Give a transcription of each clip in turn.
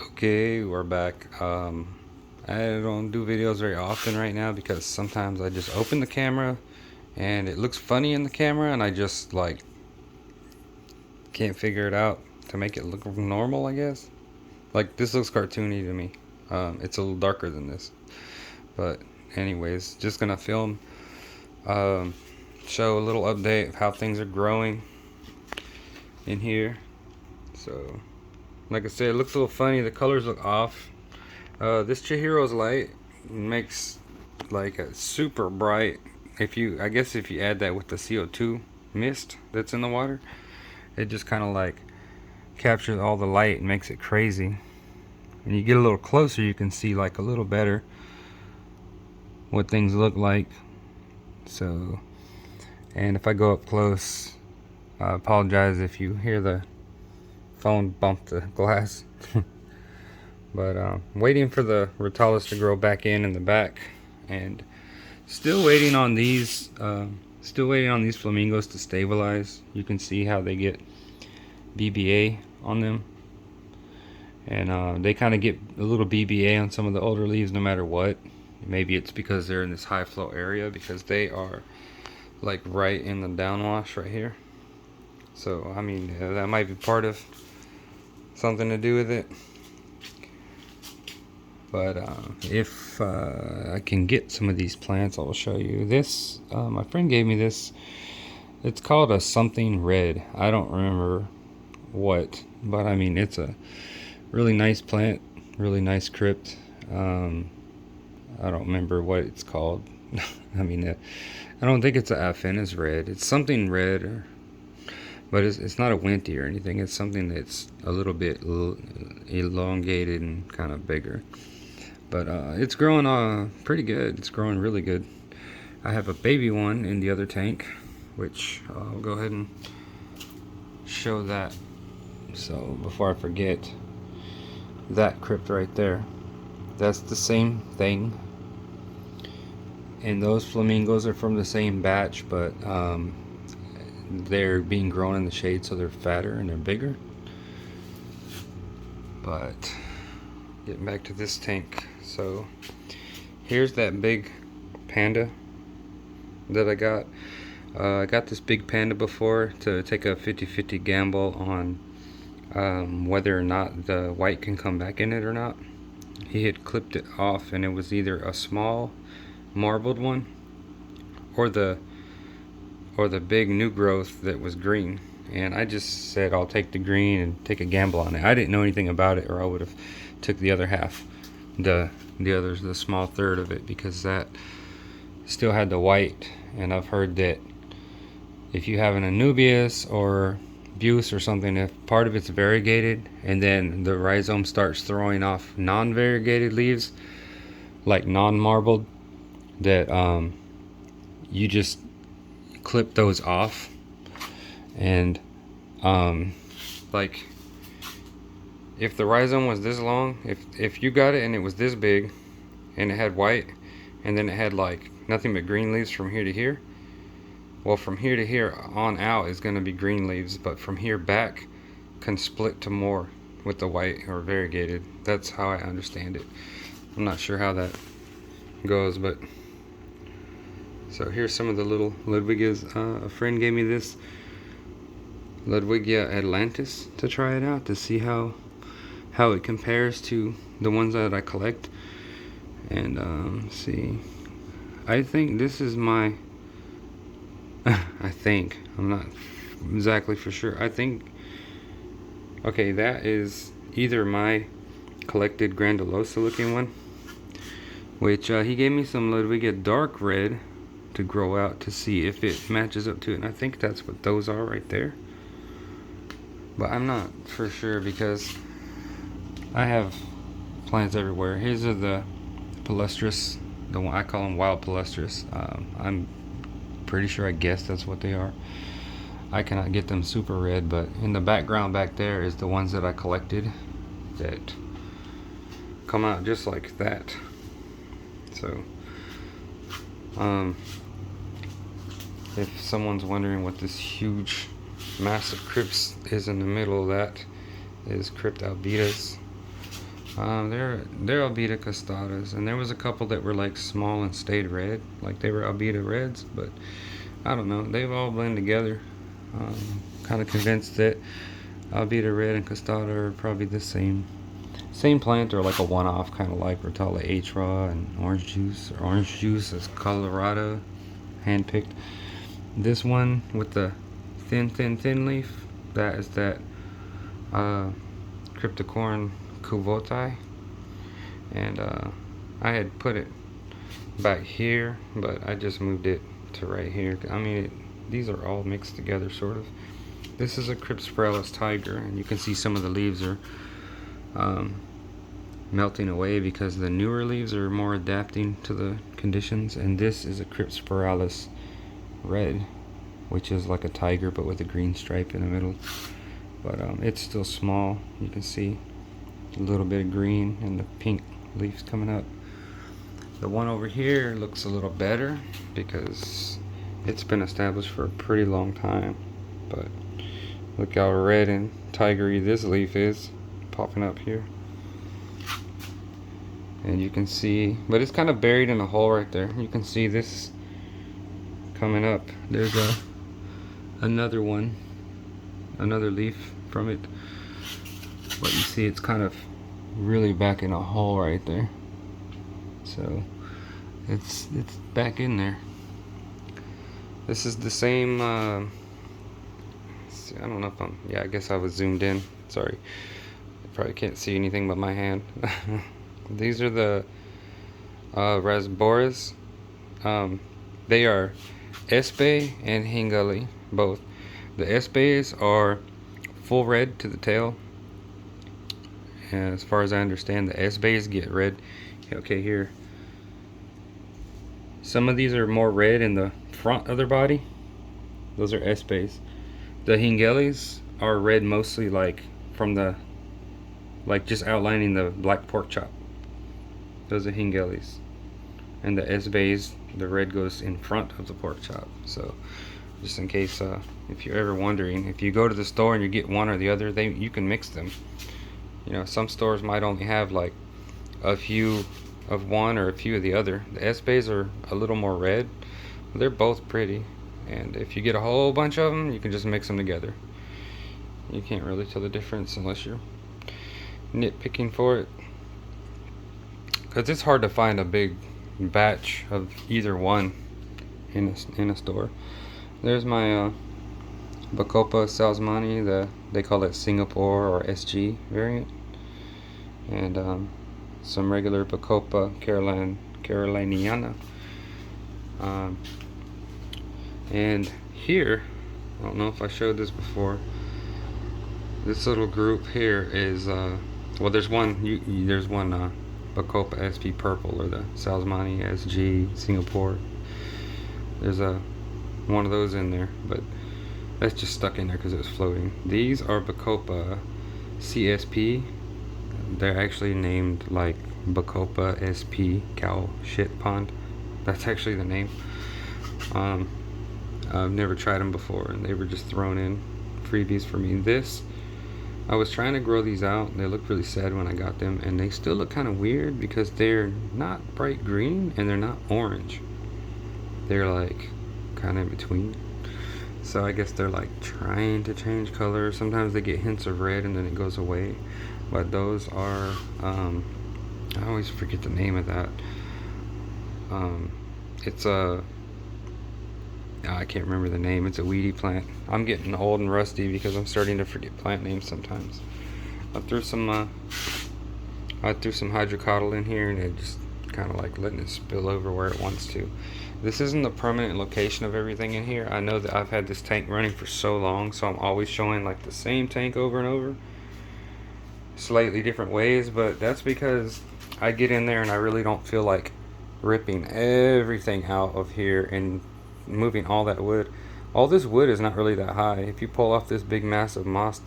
Okay, we're back. I don't do videos very often right now because sometimes I just open the camera and it looks funny in the camera and I just like can't figure it out to make it look normal, I guess. Like this looks cartoony to me. It's a little darker than this. But anyways, just gonna film, um, show a little update of how things are growing in here. So, like I said, it looks a little funny. The colors look off. This Chihiro's light makes like a super bright. I guess if you add that with the CO2 mist that's in the water, it just kind of like captures all the light and makes it crazy. And you get a little closer, you can see like a little better what things look like. So, and if I go up close, I apologize if you hear the phone bump the glass. But waiting for the Ritalis to grow back in the back, and still waiting on these flamingos to stabilize. You can see how they get BBA on them, and they kind of get a little BBA on some of the older leaves no matter what. Maybe it's because they're in this high flow area, because they are like right in the downwash right here. So I mean, that might be part of something to do with it. But if I can get some of these plants, I'll show you. This, my friend gave me this. It's called a something red. I don't remember what, but I mean, it's a really nice plant, really nice crypt. I don't remember what it's called. I mean, I don't think it's a Aphanis red. It's something red, but it's not a Winty or anything. It's something that's a little bit elongated and kind of bigger. But it's growing pretty good. It's growing really good. I have a baby one in the other tank, which I'll go ahead and show that. So before I forget, that crypt right there, that's the same thing. And those flamingos are from the same batch, but they're being grown in the shade, so they're fatter and they're bigger. But getting back to this tank, so here's that big panda that I got. I got this big panda before to take a 50-50 gamble on whether or not the white can come back in it or not. He had clipped it off, and it was either a small marbled one or the big new growth that was green. And I just said I'll take the green and take a gamble on it. I didn't know anything about it, or I would have took the other half, the small third of it, because that still had the white. And I've heard that if you have an Anubias or Buse or something, if part of it's variegated and then the rhizome starts throwing off non-variegated leaves, like non-marbled, that you just clip those off. And like if the rhizome was this long, if you got it and it was this big and it had white and then it had like nothing but green leaves from here to here, well, from here to here on out is going to be green leaves, but from here back can split to more with the white or variegated. That's how I understand it. I'm not sure how that goes, but so here's some of the little Ludwigas. A friend gave me this Ludwigia Atlantis to try it out, to see how it compares to the ones that I collect. And see, I think this is my I think, I'm not exactly for sure. I think, okay, that is either my collected Grandulosa looking one, which he gave me some Ludwigia dark red to grow out to see if it matches up to it. And I think that's what those are right there. But I'm not for sure, because I have plants everywhere. Here's are the palustris, the one I call them wild palustris. I'm pretty sure, I guess that's what they are. I cannot get them super red, but in the background back there is the ones that I collected that come out just like that. So if someone's wondering what this huge massive crypt is in the middle of, that is Crypt Albedas. They're Albida costadas, and there was a couple that were like small and stayed red, like they were Albida reds, but I don't know. They've all blended together. Kind of convinced that Albida red and costada are probably the same plant, or like a one-off, kind of like Rotala H-Raw and orange juice, or orange juice is Colorado, hand-picked. This one with the thin leaf, that is that Cryptocorn Kuvotai, and I had put it back here, but I just moved it to right here. I mean, these are all mixed together, sort of. This is a Crypt Tiger, and you can see some of the leaves are melting away because the newer leaves are more adapting to the conditions. And this is a Crypt red, which is like a tiger but with a green stripe in the middle. But it's still small. You can see a little bit of green and the pink leaves coming up. The one over here looks a little better because it's been established for a pretty long time. But look how red and tigery this leaf is popping up here. And you can see, but it's kind of buried in a hole right there. You can see this coming up. There's another one, another leaf from it. But you see it's kind of really back in a hole right there. So it's back in there. This is the same I don't know if yeah, I guess I was zoomed in. Sorry. You probably can't see anything but my hand. These are the Rasboras. They are Espe and Hingali, both. The Espes are full red to the tail. And as far as I understand, the Espes get red. Okay, here. Some of these are more red in the front of their body. Those are Espes. The Hingelis are red mostly like from the, like just outlining the black pork chop. Those are Hingelis. And the Espes, the red goes in front of the pork chop. So just in case if you're ever wondering, if you go to the store and you get one or the other, you can mix them. You know, some stores might only have like a few of one or a few of the other. The Espes are a little more red. They're both pretty. And if you get a whole bunch of them, you can just mix them together. You can't really tell the difference unless you're nitpicking for it. Because it's hard to find a big batch of either one in a store. There's my Bacopa Salzmani, they call it Singapore or SG variant. And some regular Bacopa Caroliniana. And here, I don't know if I showed this before, this little group here is well, there's one Bacopa SP purple, or the Salzmani SG Singapore. There's one of those in there, but that's just stuck in there because it was floating. These are Bacopa CSP. They're actually named like Bacopa SP Cow Shit Pond. That's actually the name. I've never tried them before, and they were just thrown in freebies for me. I was trying to grow these out, and they looked really sad when I got them, and they still look kind of weird because they're not bright green and they're not orange. They're like kind of in between. So I guess they're like trying to change color. Sometimes they get hints of red and then it goes away. But those are I always forget the name of that. It's I can't remember the name. It's a weedy plant. I'm getting old and rusty because I'm starting to forget plant names sometimes. I threw some hydrocotyle in here, and it just kind of like letting it spill over where it wants to. This isn't the permanent location of everything in here. I know that I've had this tank running for so long, so I'm always showing like the same tank over and over, slightly different ways, but that's because I get in there and I really don't feel like ripping everything out of here and moving all that wood. All this wood is not really that high. If you pull off this big mass of moss,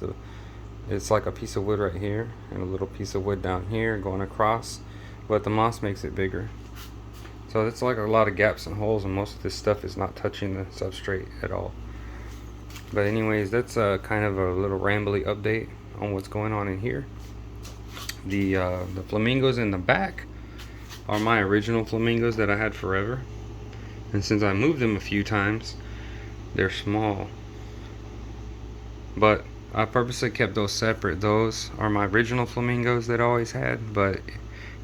it's like a piece of wood right here and a little piece of wood down here going across, but the moss makes it bigger. So it's like a lot of gaps and holes, and most of this stuff is not touching the substrate at all. But anyways, that's kind of a little rambly update on what's going on in here. The flamingos in the back are my original flamingos that I had forever, and since I moved them a few times, they're small. But I purposely kept those separate. Those are my original flamingos that I always had, but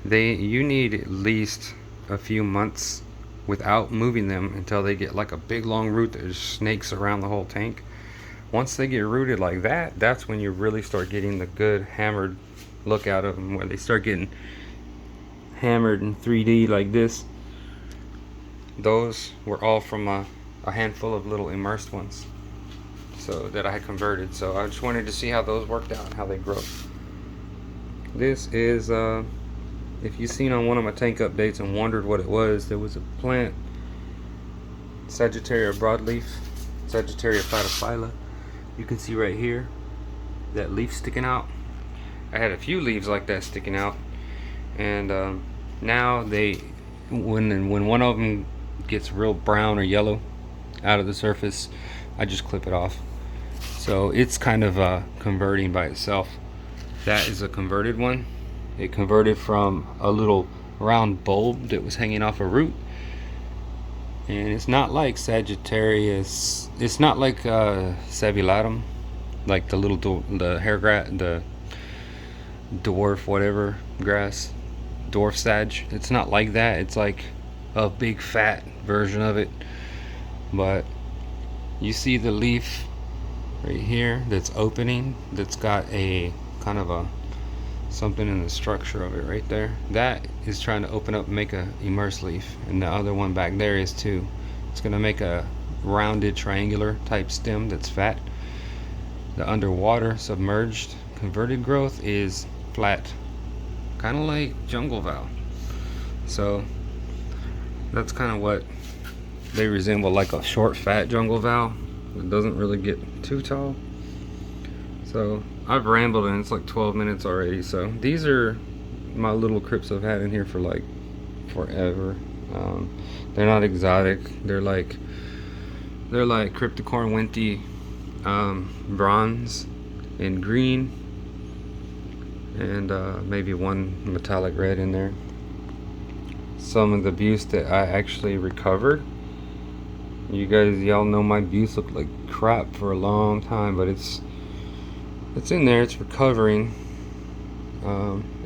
you need at least a few months without moving them until they get like a big long root that just snakes around the whole tank. Once they get rooted like that, that's when you really start getting the good hammered look out of them, where they start getting hammered in 3D like this. Those were all from a handful of little immersed ones, so that I had converted. So I just wanted to see how those worked out and how they grow. This is if you've seen on one of my tank updates and wondered what it was, there was a plant, Sagittaria broadleaf, Sagittaria platyphylla. You can see right here that leaf sticking out. I had a few leaves like that sticking out, and now when one of them gets real brown or yellow out of the surface, I just clip it off. So it's kind of converting by itself. That is a converted one. It converted from a little round bulb that was hanging off a root, and it's not like Sagittarius. It's not like Sabilatum, like the little the hair grass, the dwarf whatever grass, dwarf sag. It's not like that. It's like a big fat version of it. But you see the leaf right here that's opening, that's got a kind of a something in the structure of it right there. That is trying to open up and make a immersed leaf, and the other one back there is too. It's going to make a rounded triangular type stem that's fat. The underwater submerged converted growth is flat, kind of like jungle val. So that's kind of what they resemble, like a short fat jungle val. It doesn't really get too tall. So I've rambled and it's like 12 minutes already. So these are my little crypts I've had in here for like forever. They're not exotic. They're like Cryptocorn Winty, bronze and green, and maybe one metallic red in there. Some of the buse that I actually recovered. Y'all know my buse looked like crap for a long time, but it's in there. It's recovering.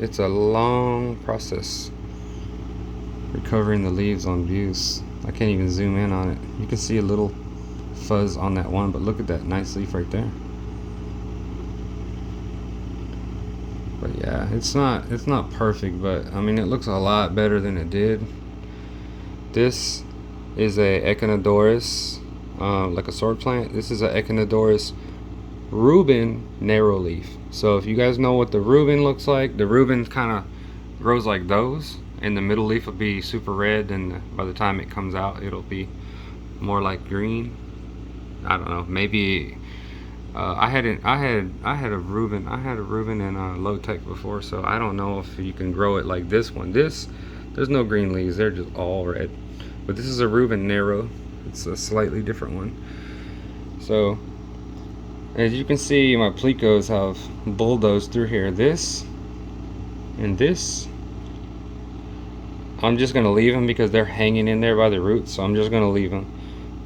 It's a long process recovering the leaves on buse. I can't even zoom in on it. You can see a little fuzz on that one, but look at that nice leaf right there. But yeah, it's not perfect, but I mean it looks a lot better than it did. This is a Econodorus, like a sword plant. This is a Econodorus Ruben narrow leaf. So if you guys know what the Ruben looks like, the Ruben kind of grows like those, and the middle leaf will be super red, and by the time it comes out it'll be more like green. I don't know, maybe I had a Ruben in low tech before, so I don't know if you can grow it like this one. There's no green leaves, they're just all red. But this is a Ruben narrow. It's a slightly different one. So as you can see, my plecos have bulldozed through here. This and this, I'm just gonna leave them because they're hanging in there by the roots, so I'm just gonna leave them.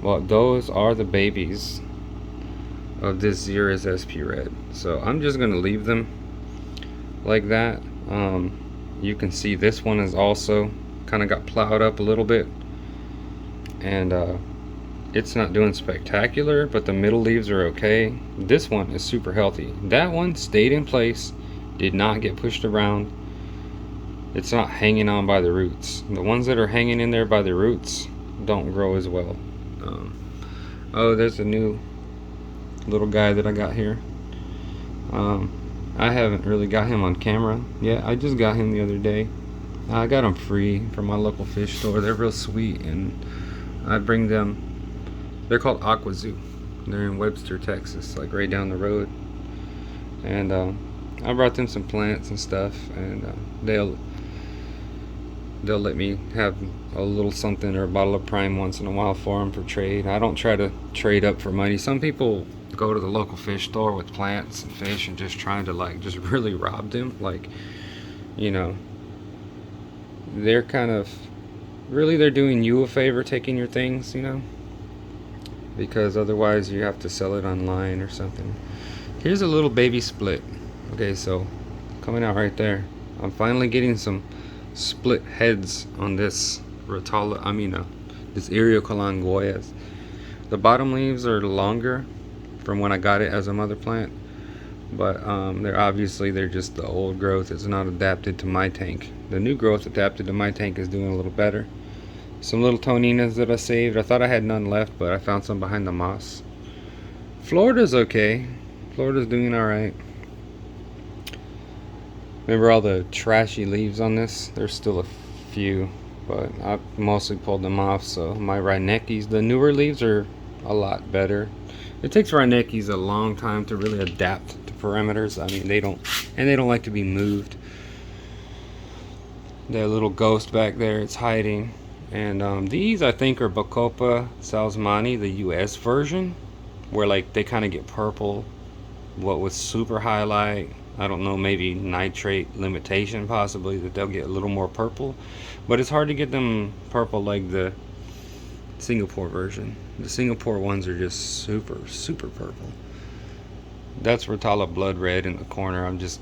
Well, those are the babies of this Xeris SP Red, so I'm just gonna leave them like that. You can see this one is also kind of got plowed up a little bit, and it's not doing spectacular, but the middle leaves are okay. This one is super healthy. That one stayed in place, did not get pushed around. It's not hanging on by the roots. The ones that are hanging in there by the roots don't grow as well. Oh, there's a new little guy that I got here. I haven't really got him on camera yet. I just got him the other day. I got them free from my local fish store. They're real sweet, and I bring them. They're called Aqua Zoo. They're in Webster, Texas, like right down the road. And I brought them some plants and stuff, and they'll let me have a little something or a bottle of Prime once in a while for them for trade. I don't try to trade up for money. Some people go to the local fish store with plants and fish and just trying to like just really rob them. Like, you know, they're kind of, really they're doing you a favor taking your things, you know, because otherwise you have to sell it online or something. Here's a little baby split. Okay, so coming out right there. I'm finally getting some split heads on this Rotala, this Eriocalangoyas. The bottom leaves are longer from when I got it as a mother plant, but they're just the old growth. It's not adapted to my tank. The new growth adapted to my tank is doing a little better. Some little toninas that I saved. I thought I had none left, but I found some behind the moss. Florida's okay. Florida's doing alright. Remember all the trashy leaves on this? There's still a few, but I mostly pulled them off. So my Rhinekis, the newer leaves are a lot better. It takes Rhinekis a long time to really adapt to parameters. I mean, they don't like to be moved. That little ghost back there, it's hiding. And these I think are Bacopa Salzmani, the US version, where like they kind of get purple, what with super highlight. I don't know, maybe nitrate limitation possibly, that they'll get a little more purple, but it's hard to get them purple like the Singapore version. The Singapore ones are just super purple. That's Rotala Blood Red in the corner. I'm just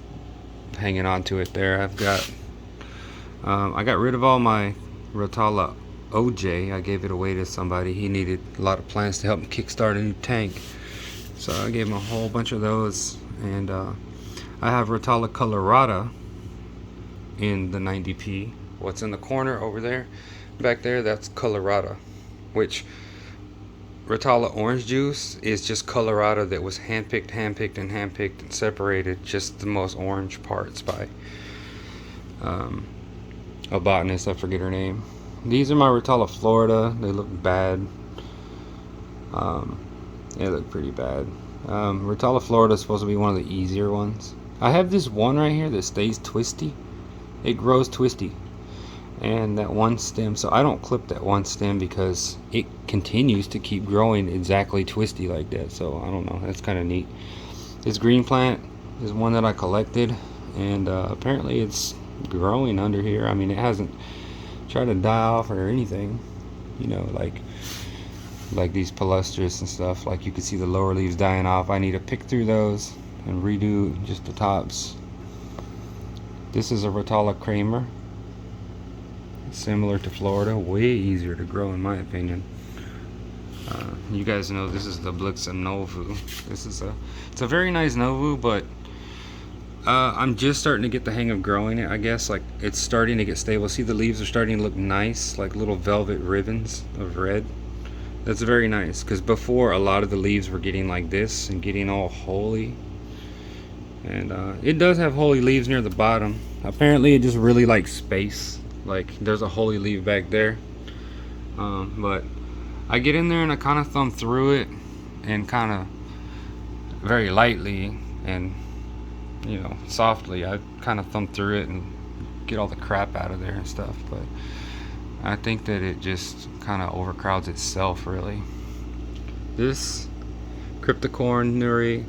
hanging on to it there. I got rid of all my Rotala OJ. I gave it away to somebody. He needed a lot of plants to help him kickstart a new tank, so I gave him a whole bunch of those. And I have Rotala Colorata in the 90p. What's in the corner over there, back there, that's Colorata, which Rotala Orange Juice is just Colorata that was handpicked and separated just the most orange parts by a botanist, I forget her name. These are my Rotala Florida. They look bad. They look pretty bad. Rotala Florida is supposed to be one of the easier ones. I have this one right here that stays twisty. It grows twisty. And that one stem, so I don't clip that one stem because it continues to keep growing exactly twisty like that. So I don't know, that's kind of neat. This green plant is one that I collected, and apparently it's growing under here. I mean, it hasn't tried to die off or anything, you know, like these palustris and stuff. Like you can see the lower leaves dying off. I need to pick through those and redo just the tops. This is a Rotala Kramer, similar to Florida, way easier to grow in my opinion. You guys know this is the Blixen Novu. It's a very nice Novu, but I'm just starting to get the hang of growing it, I guess. Like, it's starting to get stable. See, the leaves are starting to look nice, like little velvet ribbons of red. That's very nice, because before a lot of the leaves were getting like this and getting all holy. And it does have holy leaves near the bottom. Apparently it just really likes space. Like, there's a holy leaf back there. But I get in there and I kind of thumb through it, and kind of very lightly and, you know, softly. I kind of thumb through it and get all the crap out of there and stuff. But I think that it just kind of overcrowds itself, really. This Cryptocorn Nuri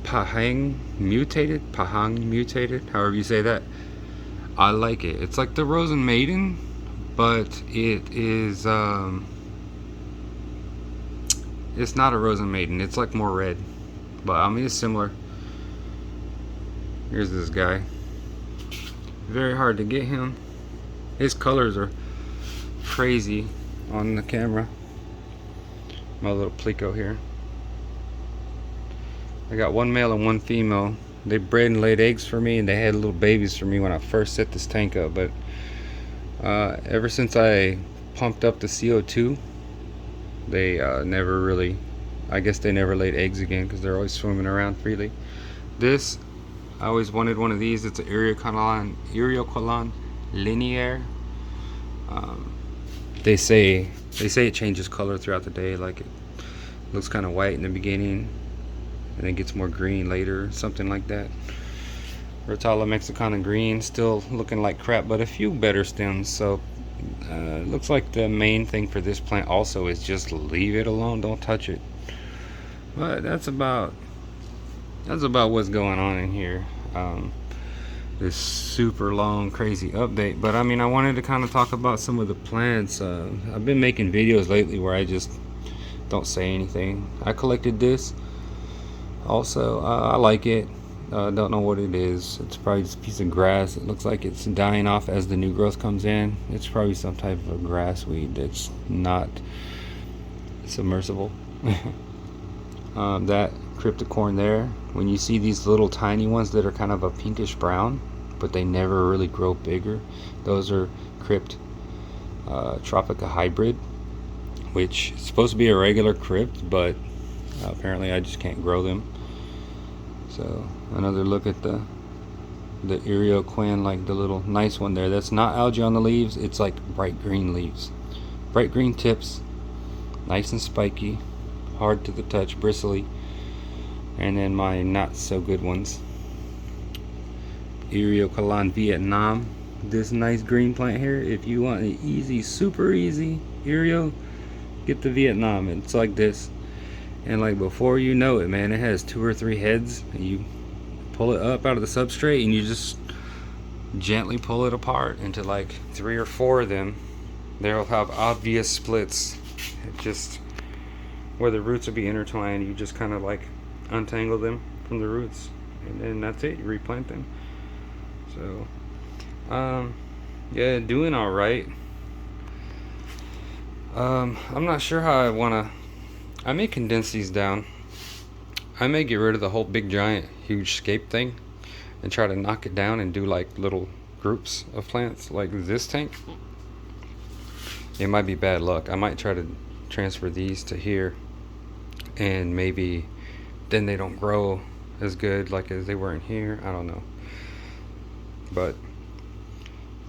Pahang mutated, however you say that. I like it. It's like the Rosen Maiden, but it is it's not a Rosen Maiden. It's like more red, but I mean, it's similar. Here's this guy. Very hard to get him. His colors are crazy on the camera. My little Plico here. I got one male and one female. They bred and laid eggs for me, and they had little babies for me when I first set this tank up. But ever since I pumped up the CO2, they never really, I guess they never laid eggs again, because they're always swimming around freely. This, I always wanted one of these. It's an Eriocalan linear. They say it changes color throughout the day. Like, it looks kind of white in the beginning, and it gets more green later, something like that. Rotala Mexicana green, still looking like crap, but a few better stems. So it looks like the main thing for this plant also is just leave it alone, don't touch it. But that's about what's going on in here. this super long crazy update. But I mean, I wanted to kind of talk about some of the plants. I've been making videos lately where I just don't say anything. I collected this also. I like it. Don't know what it is. It's probably just a piece of grass. It looks like it's dying off as the new growth comes in. It's probably some type of a grass weed that's not submersible. That cryptocorn there, when you see these little tiny ones that are kind of a pinkish brown, but they never really grow bigger, those are Crypt Tropica hybrid, which is supposed to be a regular crypt, but apparently I just can't grow them. So another look at the Erioquin, like the little nice one there. That's not algae on the leaves. It's like bright green leaves, bright green tips, nice and spiky, hard to the touch, bristly. And then my not so good ones, Erioquin Vietnam. This nice green plant here. If you want an easy, super easy Ereo, get the Vietnam. It's like this. And like before you know it, man, it has 2 or 3 heads. And you pull it up out of the substrate and you just gently pull it apart into like 3 or 4 of them. They'll have obvious splits. It just where the roots will be intertwined. You just kind of like untangle them from the roots, and then that's it. You replant them. So yeah, doing all right. I'm not sure how I want to. I may condense these down. I may get rid of the whole big giant huge scape thing and try to knock it down and do like little groups of plants like this tank. It might be bad luck. I might try to transfer these to here, and maybe then they don't grow as good like as they were in here. I don't know. But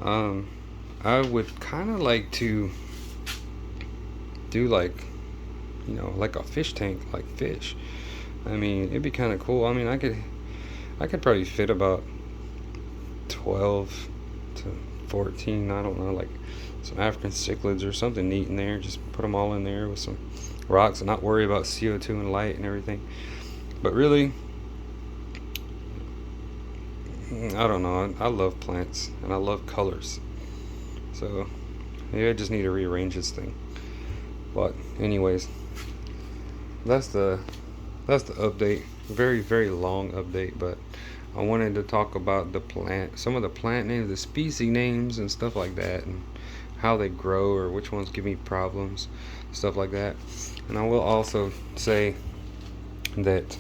I would kind of like to do like, you know, like a fish tank, like fish. I mean, it'd be kind of cool. I mean, I could probably fit about 12 to 14, I don't know, like some African cichlids or something neat in there. Just put them all in there with some rocks and not worry about CO2 and light and everything. But really, I don't know, I love plants and I love colors. So maybe I just need to rearrange this thing. But anyways, that's the update. Very, very long update, but I wanted to talk about the plant, some of the plant names, the species names and stuff like that, and how they grow or which ones give me problems, stuff like that. And I will also say that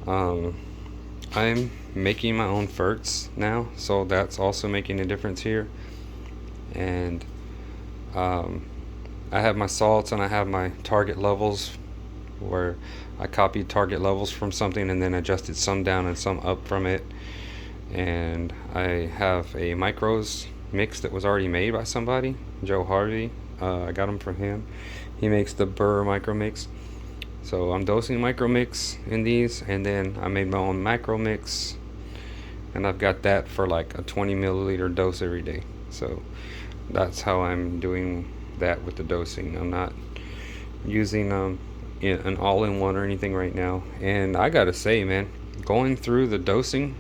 I'm making my own ferts now, so that's also making a difference here. And I have my salts and I have my target levels, where I copied target levels from something and then adjusted some down and some up from it. And I have a micros mix that was already made by somebody, Joe Harvey. I got them from him. He makes the Burr micro mix. So I'm dosing micro mix in these, and then I made my own macro mix, and I've got that for like a 20 milliliter dose every day. So that's how I'm doing that with the dosing. I'm not using an all-in-one or anything right now. And I gotta say, man, going through the dosing,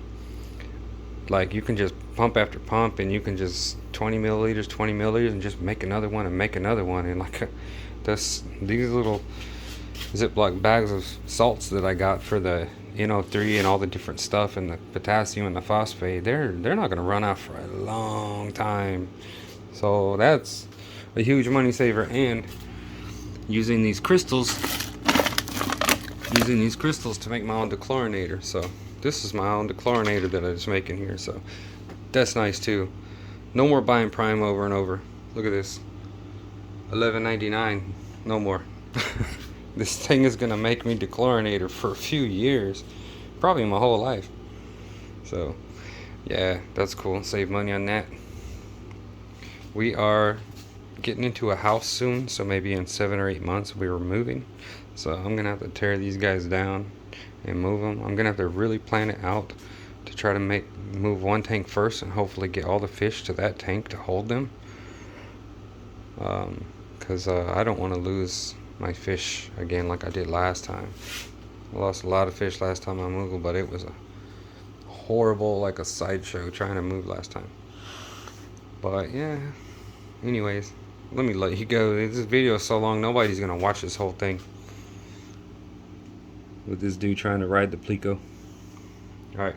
like you can just pump after pump, and you can just 20 milliliters and just make another one and make another one. And like these little Ziploc bags of salts that I got for the NO3 and all the different stuff and the potassium and the phosphate, they're not gonna run out for a long time. So that's a huge money saver. And using these crystals to make my own dechlorinator. So this is my own dechlorinator that I just make in here, so that's nice too. No more buying Prime over and over. Look at this, $11.99. No more. This thing is gonna make me dechlorinator for a few years, probably my whole life. So yeah, that's cool. Save money on that. We are getting into a house soon, so maybe in 7 or 8 months we were moving. So I'm gonna have to tear these guys down and move them. I'm gonna have to really plan it out to try to move one tank first and hopefully get all the fish to that tank to hold them. Because I don't want to lose my fish again like I did last time. I lost a lot of fish last time I moved, but it was a horrible, like a sideshow trying to move last time. But yeah, anyways, let me let you go. This video is so long, nobody's gonna watch this whole thing with this dude trying to ride the Plico.